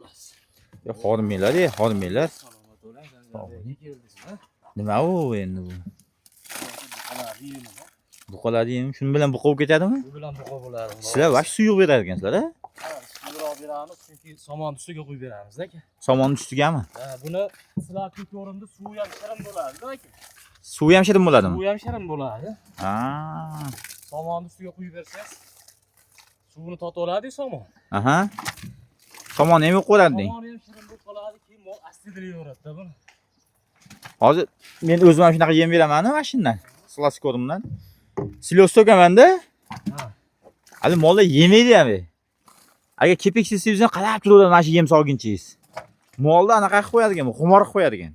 qilasiz. Yo, xodimlar-ey, xodimlar. Salomat bo'ling, zanjirga keldingizmi? Nima u endi bu? Buqalar yeymi? Buqalar deymi? Shuni bilan buqa bo'lib ketadimi? Bu bilan buqa bo'ladi. Sizlar vash suyuq berar ekansizlar-a? Suyuqroq beramiz, chunki somon ustiga qo'yib beramiz aka. Somon ustigami? Buni sizlar ko'rimda suvi ham shirin bo'ladi aka. Suvi ham shirin bo'ladimi? Suvi ham shirin bo'ladi. Ha. Somonni ustiga qo'yib bersangiz, suvini totib oladi somon. Aha. Somon ham yo'q qo'yadi. Somoni ham shirin bo'lib qoladi, keyin mol astidiraveradi buni. Hozir men o'zim ham shunaqa yem beraman-a mashindan. Silas ko'rimdan. Silos to'kaman-da. Ha. Hali mollar yemaydi-ham. Agar kepeksiz sizdan qarab turaveradi mana shu yem solginchingiz. Molda anaqa qilib qo'yadigan, xumor qilib qo'yadigan.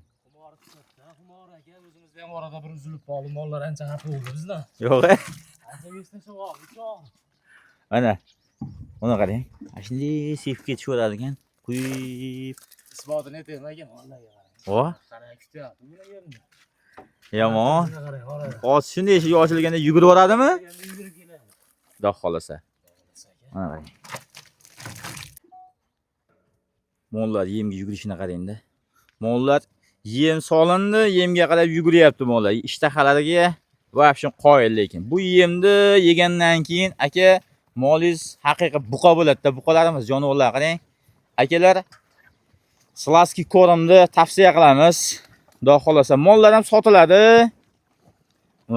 Xumor aka, o'zimizda ham orada bir uzilib qoldi, mollar ancha xafa bo'ldi bizdan. Yo'q-a? Ancha esnashib oldi. Mana. Buni qarang. Mana shunday sef ketishaveradi ekan. Quyib. Isbotini aytmayman mollarga qarang. O, Qarang, kutyapti buni yerni. yomon. Qarang, orada. Hozir shunday eshik ochilganda yugurib boradimi? Yugurib keladi. Xudo xolasa. Mana qarang. Mollar yemga yugurishini qarang-da. Mollar yem solindi, yemga qarab yuguryapti mollar. Ishtahalariga vobshin qoyil lekin. Bu yemni yegandan keyin aka molingiz haqiqiy buqa bo'ladi-da. Buqalarimiz jonivorlar qarang. Akalar Slaski ko'rimni tavsiya qilamiz. Xudo xolasa mollar ham sotiladi.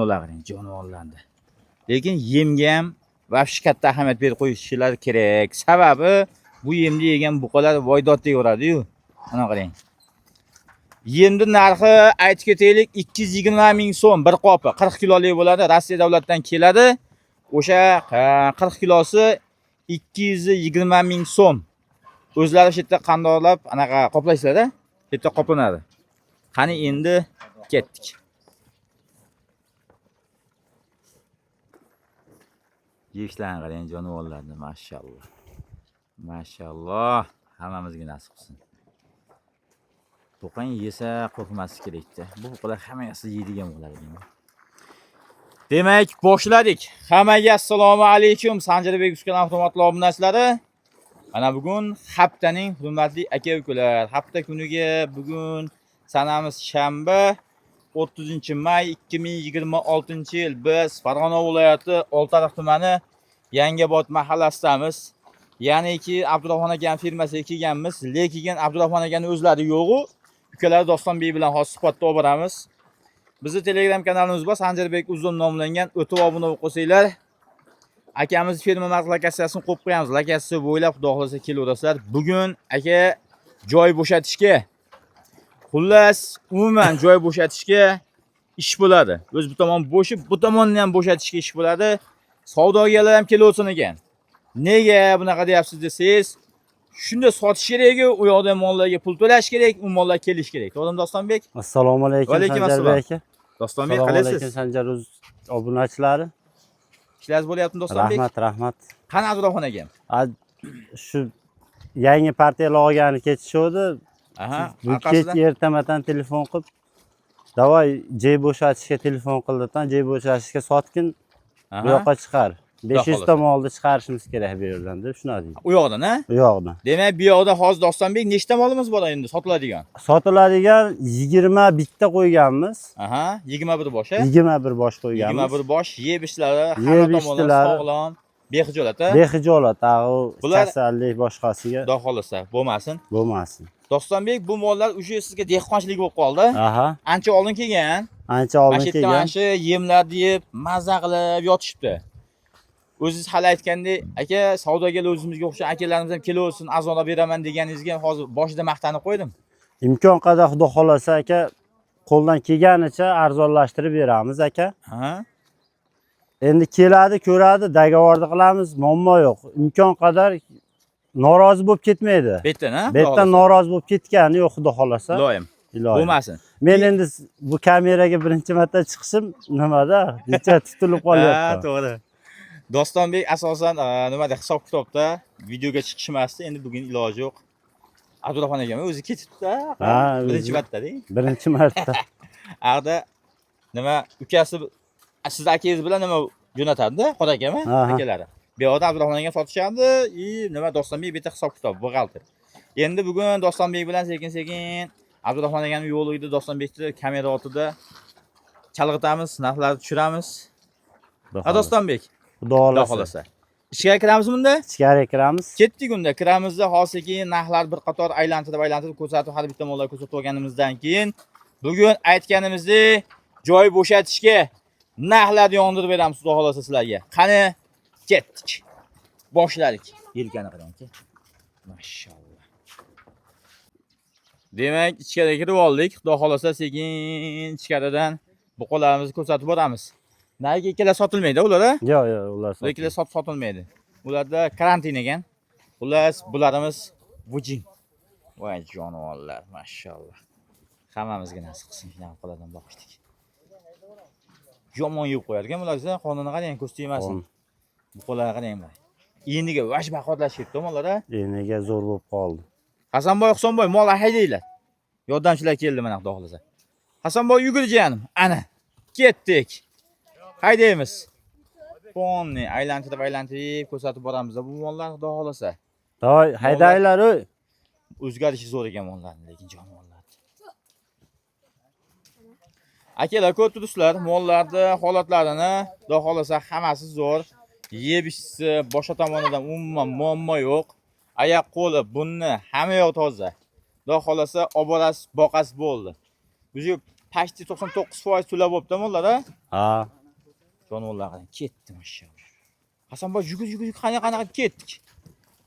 Ular qarang jonivorlarni. Lekin yemga ham vobshin katta ahamiyat berib qo'yishlar kerak. Sababi bu yemni yegan buqalar voydod deyaveradi-yu. Mana qarang. Yemning narxi aytib ketaylik 220 ming so'm bir qopi. 40 kilolik bo'ladi. Rossiya davlatidan keladi. O'sha 40 kilosi 220 ming so'm. O'zlari shu yerda qandoqlab anaqa qoplaysizlar-da? Shu yerda qoplanadi. Qani endi ketdik. Yeyishlarni qarang jonivorlarni, mashalloh. Mashalloh, hammamizga nasib qilsin. Buqang yesa qo'rqmaslik kerak-da. Bu buqalar hammasi yeydigan bo'ladi ekan. Demak, boshladik. Hammaga assalomu alaykum. Sanjarbek Uskanov hurmatli obunachilari. Mana bugun haftaning hurmatli aka-ukalar. Hafta kuniga bugun sanamiz shanba 30-may 2026-yil. Biz Farg'ona viloyati Oltiariq tumani Yangibod mahallasidamiz. Ya'niki Abdurahmon akaning firmasiga kelganmiz. Lekin Abdurahmon akaning o'zlari yo'q-u. Ukalar Dostonbek bilan hozir suhbatda olib boramiz. Bizni Telegram kanalimiz bor, Sanjarbek Uzun nomlangan. O'tib obuna bo'lib qo'ysanglar, akamiz firma markaziyasini qo'yib qo'yamiz. Lokatsiya bo'ylab xudo xolasa kelaverasizlar. Bugun aka joy bo'shatishga, xullas umuman joy bo'shatishga ish bo'ladi. O'z bu tomon bo'shib, bu tomonni ham bo'shatishga ish bo'ladi. Savdogarlar ham kelaversin ekan. Nega bunaqa deyapsiz desangiz, shunda sotish kerak-ku, u yoqda mollarga pul to'lash kerak, u mollar kelish kerak. To'g'rimi Dostonbek? Assalomu alaykum Sanjarbek aka. Dostonbek Assalomu qalaysiz? alaykum Sanjar obunachilari. Ishlaringiz bo'lyaptimi Dostonbek? Rahmat. Qani Abdurahmon akam? Shu yangi partiyalar olgani ketishdi. Aha, Bu kech ertamadan telefon qilib, "Davay joy bo'shatishga telefon qildi-dan, joy bo'shatishga sotgin, bu yoqqa chiqar. 500 ta molni chiqarishimiz kerak bu yerdan" deb shuna deydi. U yoqdan-a? Bu yoqdan. Demak, bu yoqda hozir Dostonbek nechta molimiz bor endi sotiladigan? Sotiladigan 21 ta qo'yganmiz. Aha, 21 bosh, a? 21 bosh qo'yganmiz. 21 bosh, yeb ishlari hamma tomonlama sog'lom, bexijolat-a? Bexijolat, u kasallik boshqasiga Xudo xolasa bo'lmasin. bo'lmasin. Dostonbek, bu mollar o'sha sizga dehqonchilik bo'lib qoldi. Aha. Ancha oldin kelgan. Ancha oldin kelgan. Mana shu yemlarni yeb, mazza qilib yotishibdi. O'zingiz hali aytgandek, aka savdogarlar o'zimizga o'xshagan akalarimiz ham kelaversin, azonlab beraman deganingizga hozir boshida maqtanib qo'ydim. Imkon qadar xudo xolasa aka, qo'ldan kelganicha arzonlashtirib beramiz aka. Ha? Endi keladi, ko'radi, dogovorni qilamiz, muammo yo'q. Imkon qadar norozi bo'lib ketmaydi. Betdan-a? Betdan norozi bo'lib ketgani yo'q xudo xolasa. Iloyim. Bo'lmasin. Men endi bu kameraga birinchi marta chiqishim nimada, necha tutilib qolyapti. Ha, to'g'ri. Dostonbek asosan nimada hisob kitobda videoga chiqish emasdi, endi bugun iloji yo'q. Abdurahmon akam o'zi ketibdi-da. Ha, birinchi marta-da. Birinchi marta. Arda nima ukasi siz akangiz bilan nima jo'natadi-da, qora akami, akalari. Bu yoqda Abdurahmon akam sotishardi, nima Dostonbek bitta hisob kitob, buxgalter. Endi bugun Dostonbek bilan sekin-sekin Abdurahmon akamning yo'li edi, Dostonbekni kamera ortida chalg'itamiz, narxlarni tushiramiz. Ha Dostonbek, Xudo Xudo xolasa. xolasa. Ishga kiramizmi bunda? Ichkariga kiramiz. Ketdik unda. Kiramizda hozirgi narxlar bir qator aylantirib ko'rsatib, har bitta mollar ko'rsatib olganimizdan keyin bugun aytganimizdek joy bo'shatishga narxlarni yondirib beramiz, Xudo xolasa sizlarga. Qani, ketdik. Boshladik. Yelkani qarang-ki. Mashallah. Demak, ichkariga kirib oldik. Xudo xolasa sekin ichkaridan buqalarimizni ko'rsatib boramiz. Nega ikkalar sotilmaydi ular? Yo'q, ular Ikkalar sotilmaydi. Ularda karantin ekan. Xullas, bularimiz vujin. Voy jonivorlar, mashallah. Hammamizga nasib qilsin, shunday buqalardan boqishdik. Yomon yeb qo'yar ekan bular, qonini qarang, ko'z tegmasin. Buqalarga qarang. Eniga vash baqotlashib tomonlar, Eniga zo'r bo'lib qoldi. Hasanboy, Husanboy, mol haydaylar. Yordamchilar keldi mana Xudo xolasa. Hasanboy yugur jiyanim. Ana, ketdik. Haydaymiz. Ponni aylantirib ko'rsatib boramiz bu mollarni Xudo xolasa. Toy, haydaylar o'y. O'zgarishi zo'r ekan mollarni, lekin jonivorlar. Akalar, ko'rib turibsizlar, mollarni holatlarini Xudo xolasa hammasi zo'r. Yeb-ichisi boshqa tomonidan umuman muammo yo'q. Oyoq qo'li, bunni hamma yoq toza. Xudo xolasa oborasiz, boqasiz bo'ldi. Biz pashti 99% to'lab bo'libdi mollar, ha? Ha. Jonivorlar qarang, ketdi mashallah. Hasanboy yugur qanaqa ketdik.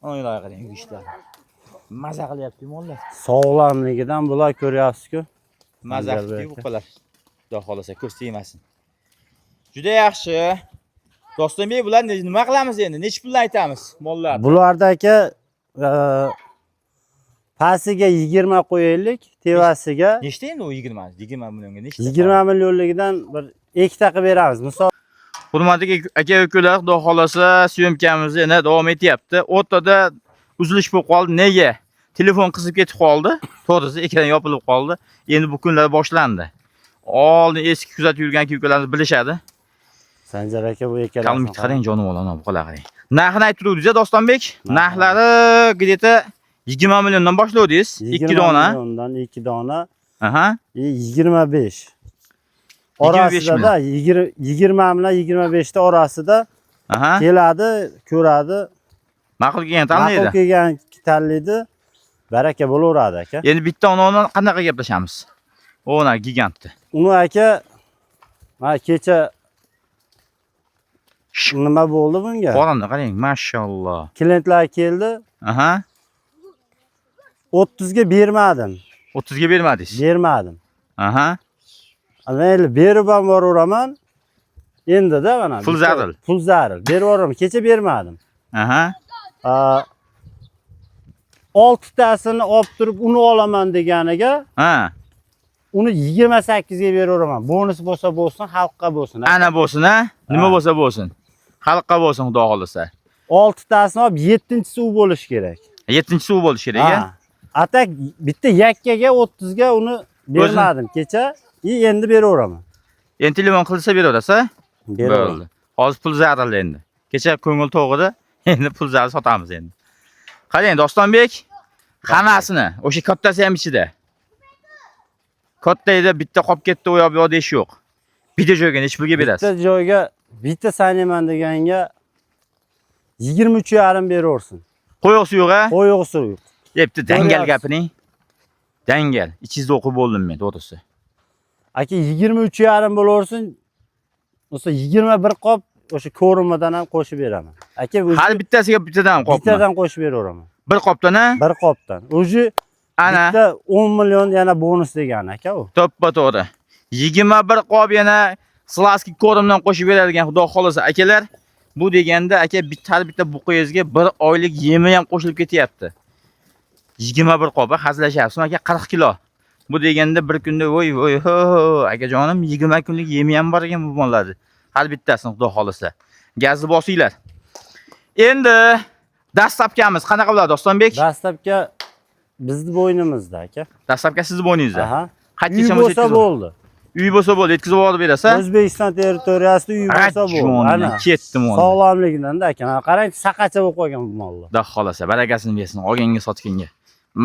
O'ylar qarang, yugishlar. Maza qilyapti mollar. Sog'lomligidan bular ko'ryapsiz-ku. Maza qilib buqalar. Xudo xolasa ko'z tegmasin. Juda yaxshi. Dostonbek, bular nima qilamiz endi? Nech puldan aytamiz mollarni? Bularda aka pasiga 20 qo'yaylik, tevasiga Nechta endi u 20? 20 millionga nechta? 20 millionligidan bir ikkita qilib beramiz. Misol Hurmatli aka-ukalar, Xudo xolasa syomkamizni yana davom etyapti. O'rtada uzilish bo'lib qoldi. Nega? Telefon qizib ketib qoldi. To'g'risi, ekran yopilib qoldi. Endi bu kunlar boshlandi. Oldin eski kuzatib yurgan aka-ukalarimiz bilishadi. Sanjar aka bu ikkalasi. Kalmit qarang, jonivorlarni buqalar qarang. Narxini aytib turdingiz, Dostonbek. Narxlari где-то 20 milliondan boshladingiz. 2 dona. 20 milliondan 2 dona. Aha. 25. Orasida 20 bilan 25 ta orasida Aha. keladi, ko'radi. Ma'qul kelgan tanlaydi. Ma'qul kelgan tanlaydi. Baraka bo'laveradi aka. Endi bitta onani qanaqa gaplashamiz? Ona gigantni. Uni aka kecha nima bo'ldi bunga? Qoronni qarang, mashallah. Klientlar keldi. Aha. 30 ga bermadim. 30 ga bermadingiz. Bermadim. Aha. Mayli berib ham boraveraman. Endi-da mana. Pul zaril. Pul zaril. Beraveraman. Kecha bermadim. Aha. 6 tasini olib turib uni olaman deganiga, Ha. uni 28 ga beraveraman. Bonus bo'lsa bo'lsin, xalqqa bo'lsin. Ana bo'lsin, ha? Nima bo'lsa bo'lsin. Xalqqa bo'lsin, Xudo xolasa. 6 tasini olib 7-si u bo'lishi kerak. 7-si u bo'lishi kerak, ha? Atak bitta yakkaga 30 ga uni bermadim kecha. Endi beraveraman. Endi telefon qilsa beraverasiz, ha? Beraveraman. Bo'ldi. Hozir pul zaril endi. Kecha ko'ngil to'g'ri, endi pul zaril sotamiz endi. Qarang, Dostonbek, hammasini, o'sha kattasi ham ichida. Katta edi, bitta qolib ketdi, u yoq bu yoqda ish yo'q. Bitta joyga nech pulga berasiz? Bitta joyga bitta sanayman deganga 23,5 beraversin. Qo'yoqsi yo'q, ha? Qo'yoqsi yo'q. Debdi, dangal gapining. Dangal. Ichingizda o'qib bo'ldim men, to'g'risi. Aka 23,5 bo'laversin. O'sha 21 qop o'sha ko'rinmadan ham qo'shib beraman. Aka har bittasiga bittadan qopmi? Bittadan qo'shib beraveraman. Bir qopdan, ha? Bir qopdan. O'zi ana bitta 10 million yana bonus degan aka u. To'ppa-to'g'ri. 21 qop yana slaski ko'rimdan qo'shib beradigan Xudo xolasa akalar. Bu deganda aka bitta buqayizga bir oylik yemi ham qo'shilib ketyapti. 21 qop hazillashyapsiz aka 40 kilo. Bu deganda bir kunda voy akajonim 20 kunlik yemi ham bor ekan bu mollarni. Har bittasini Xudo xolasa. Gazni bosinglar. Endi dastlabkamiz qanaqa bo'ladi Dostonbek? Dastlabki bizni bo'ynimizda aka. Dastlabki sizni bo'yningizda. Aha. Qancha bo'lsa bo'ldi. Uy bo'lsa bo'ldi, yetkazib olib berasiz. O'zbekiston territoriyasida uy bo'lsa bo'ldi. Ana ketdim mollar. Sog'lomligidan-da aka. Qarang, saqacha bo'lib qolgan bu mollar. Xudo xolasa barakasini bersin, olganga sotganga.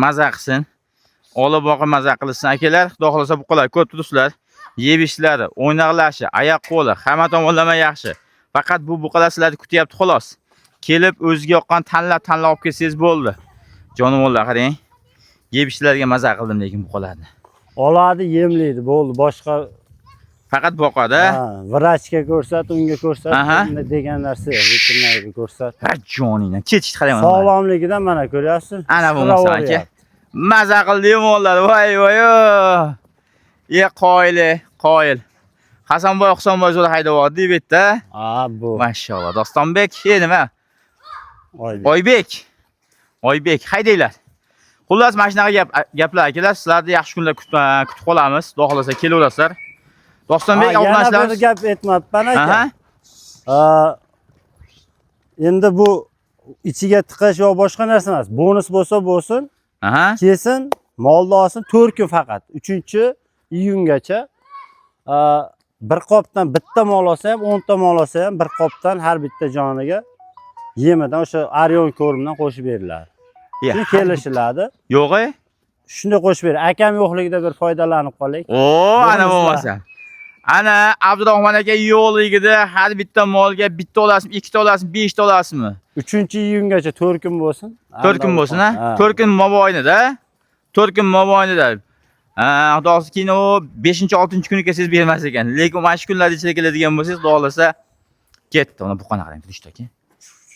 maza qilsin. Ola boqib maza qilsin akalar. Xudo xolasa buqalar ko'p turibsizlar. Yeb ishlari, o'ynaqlashi, oyoq qo'li hamma tomonlama yaxshi. Faqat bu buqalar sizlarni kutyapti xolos. Kelib o'ziga yoqqan tanlab olib kelsangiz bo'ldi. Jonivorlar qarang. Yeb ishlarga maza qildim lekin buqalarni. Oladi, yemlaydi, bo'ldi. Boshqa Faqat boqadi. vrachga ko'rsat, unga ko'rsat degan narsa yo'q. Veterinarga ko'rsat. Ha joningdan ketishni qarayman. Sog'lomligidan mana ko'ryapsiz? Ana bo'lmasa aka. Maza qildi yomonlar. Voy voy. Qoyil. Hasanboy Husanboy zo'r haydayapti deb aytdi. Bu. Mashallah. Dostonbek, nima? Oybek, haydaylar. Xullas, mana shunaqa gaplar akalar. Sizlarni yaxshi kunlar kutib qolamiz. Xudo xolasa kelaverasizlar. Dostonbek yana bir gap aytmabman aka. Endi bu ichiga tiqish va boshqa narsa emas. Bonus bo'lsa bo'lsin. Kelsin, molni olsin 4 kun faqat. 3-iyungacha bir qopdan bitta mol olsa ham, 10 ta mol olsa ham bir qopdan har bitta joniga yemidan o'sha Arion ko'rimdan qo'shib beriladi. Shuni kelishiladi. Yo'q-e? Shunday qo'shib ber. Akam yo'qligida bir foydalanib qolaylik. Ana bo'lmasa. Ana Abdurahmon aka yo'qligida har bitta molga bitta olasizmi, 2 ta olasizmi, 5 ta olasizmi? 3-iyungacha 4 kun bo'lsin. 4 kun bo'lsin, ha? 4 kun mobaynida. 4 kun mobaynida. Xudosi keyin u 5-6 kuni kelsangiz bermas ekan. Lekin mana shu kunlarda ichida keladigan bo'lsangiz, xudo xolasa ketdi. Uni buqani qarang, turishdi aka.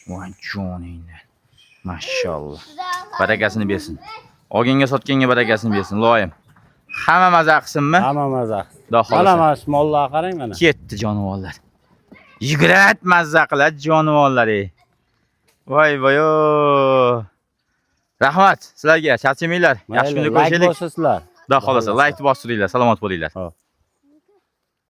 Voy joningdan. Mashallah. Barakasini bersin. Olganga sotganga barakasini bersin, loyim. Hamma maza qilsinmi? Hamma maza qilsin. Xudo xolasa. Mana shu mollarga qarang mana. Ketdi jonivorlar. Yugrat mazza qiladi jonivorlar. Voy voy. Rahmat sizlarga, charchamanglar. Yaxshi kunda ko'rishaylik. Like bosasizlar. Xudo xolasa, like bostiringlar, salomat bo'linglar.